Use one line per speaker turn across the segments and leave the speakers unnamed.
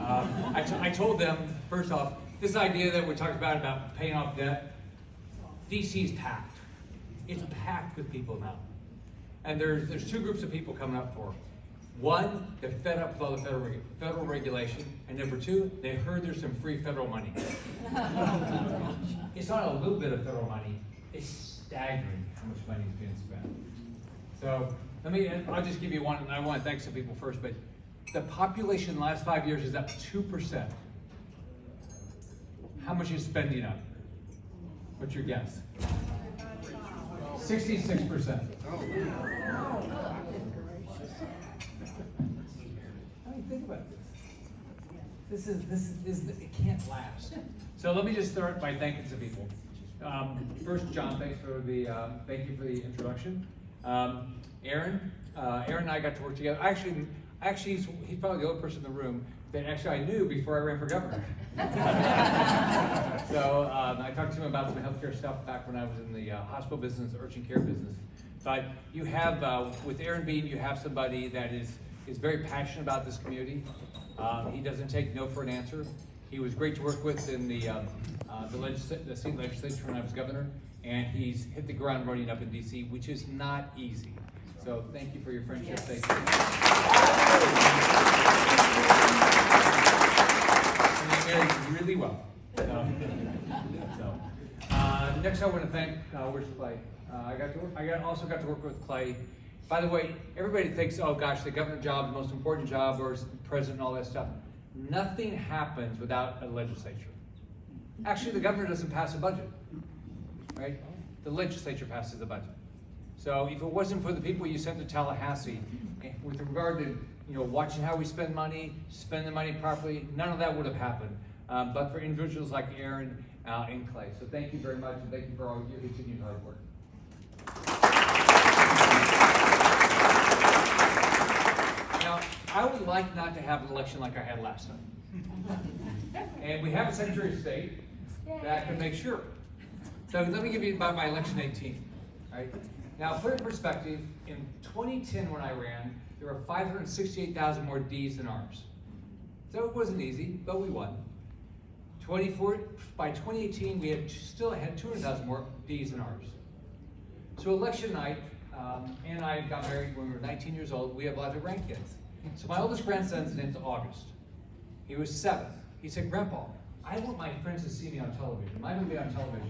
I told them, first off, this idea that we talked about paying off debt, DC's packed. It's packed with people now. And there's two groups of people coming up for it. One, they're fed up with all the federal regulation, and number two, they heard there's some free federal money. It's not a little bit of federal money, it's staggering how much money is being spent. So I'll just give you one, and I want to thank some people first, but the population in the last 5 years is up 2%. How much is spending up? What's your guess? 66%. I mean, think about this. It can't last. So let me just start by thanking some people. First, John, thank you for the introduction. Aaron and I got to work together. Actually, he's probably the only person in the room that actually I knew before I ran for governor. So I talked to him about some healthcare stuff back when I was in the hospital business, urgent care business. But you have, with Aaron Bean, you have somebody that is very passionate about this community. He doesn't take no for an answer. He was great to work with in the state legislature when I was governor, and he's hit the ground running up in DC, which is not easy. So thank you for your friendship. Yes. Thank you. And you married really well. Next I want to thank, where's Clay? I also got to work with Clay. By the way, everybody thinks, oh gosh, the governor job is the most important job, or president and all that stuff. Nothing happens without a legislature. Actually, the governor doesn't pass a budget, right? The legislature passes the budget. So if it wasn't for the people you sent to Tallahassee, with regard to watching how we spend money, spend the money properly, none of that would have happened. But for individuals like Aaron and Clay. So thank you very much, and thank you for all your continued hard work. Now, I would like not to have an election like I had last time. And we have a Secretary of State that can make sure. So let me give you about my election 18. Right? Now, put it in perspective, in 2010 when I ran, there were 568,000 more D's than R's. So it wasn't easy, but we won. By 2018, we still had 200,000 more D's than R's. So election night, Ann and I got married when we were 19 years old. We have lots of grandkids. So my oldest grandson's name's August. He was 7. He said, Grandpa, I want my friends to see me on television. Am I going to be on television?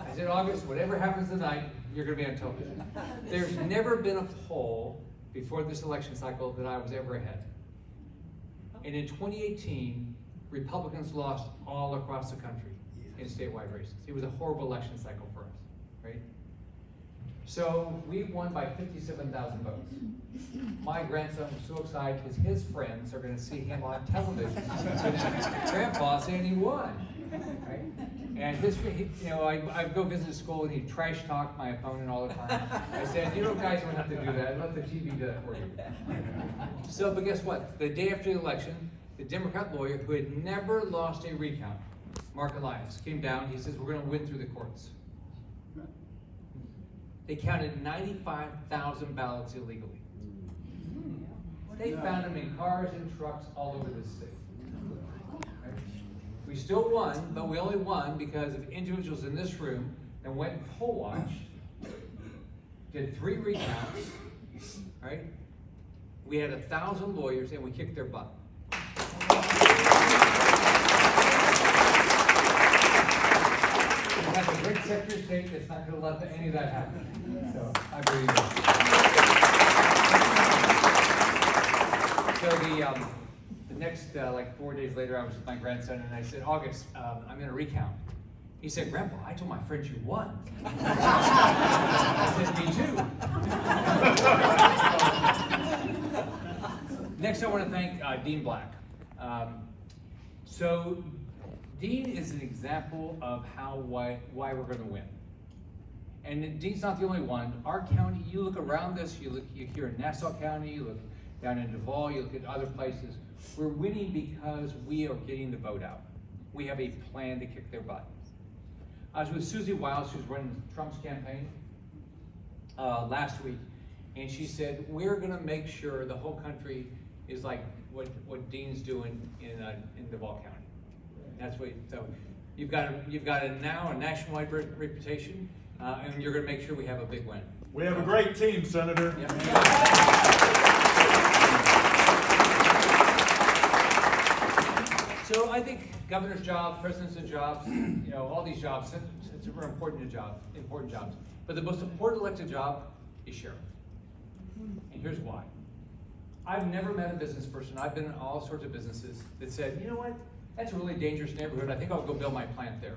I said, August, whatever happens tonight, you're going to be on television. There's never been a poll before this election cycle that I was ever ahead. And in 2018, Republicans lost all across the country in statewide races. It was a horrible election cycle for us, right? So we won by 57,000 votes. My grandson was so excited because his friends are going to see him on television. Grandpa saying he won, right? And I go visit school and he trash talked my opponent all the time. I said, guys don't have to do that. Let the TV do that for you. So, but guess what? The day after the election, the Democrat lawyer who had never lost a recount, Mark Elias, came down. He says, we're going to win through the courts. They counted 95,000 ballots illegally. They found them in cars and trucks all over the state. Right? We still won, but we only won because of individuals in this room that went and poll watched, did 3 recounts, right? We had 1,000 lawyers and we kicked their butt. We have a great Secretary of State that's not going to let any of that happen. So I believe that. So the next 4 days later, I was with my grandson and I said, August, I'm going to recount. He said, Grandpa, I told my friends you won. I said, me too. Next, I want to thank Dean Black. So Dean is an example of why we're going to win. And Dean's not the only one. Our county, you look around this, you here in Nassau County, you look down in Duval, you look at other places. We're winning because we are getting the vote out. We have a plan to kick their butt. I was with Susie Wiles, who's running Trump's campaign, last week, and she said, we're going to make sure the whole country is like what Dean's doing in Duval County. That's what, so you've got now a nationwide reputation, and you're gonna make sure we have a big win.
We have a great team, Senator.
Yeah. So I think governor's job, president's jobs, all these jobs, it's a very important jobs. But the most important elected job is sheriff. And here's why. I've never met a business person, I've been in all sorts of businesses, that said, you know what, that's a really dangerous neighborhood, I think I'll go build my plant there.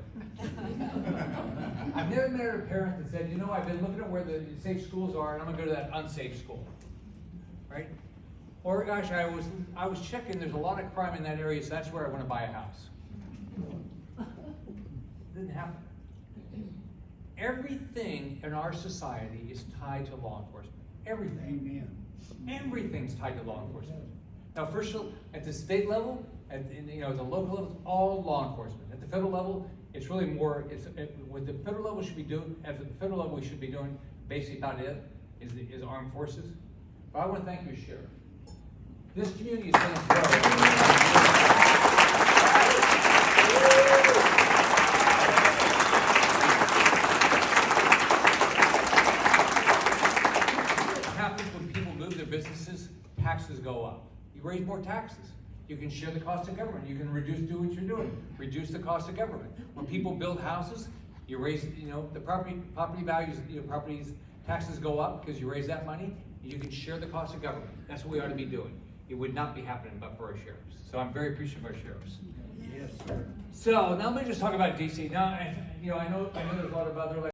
I've never met a parent that said, I've been looking at where the safe schools are and I'm gonna go to that unsafe school, right? Or gosh, I was checking, there's a lot of crime in that area, so that's where I wanna buy a house. Didn't happen. Everything in our society is tied to law enforcement. Everything.
Amen.
Everything's tied to law enforcement. Now, first, at the state level, at the local level, it's all law enforcement. At the federal level, it's really more. What the federal level should be doing. At the federal level, we should be doing basically about it is armed forces. But I want to thank you, Sheriff. This community is going to grow. Businesses, taxes go up. You raise more taxes. You can share the cost of government. You can do what you're doing. Reduce the cost of government. When people build houses, you raise, the property values, properties, taxes go up because you raise that money. You can share the cost of government. That's what we ought to be doing. It would not be happening but for our sheriffs. So I'm very appreciative of our sheriffs.
Yes, sir.
So now let me just talk about DC. Now, I know there's a lot of other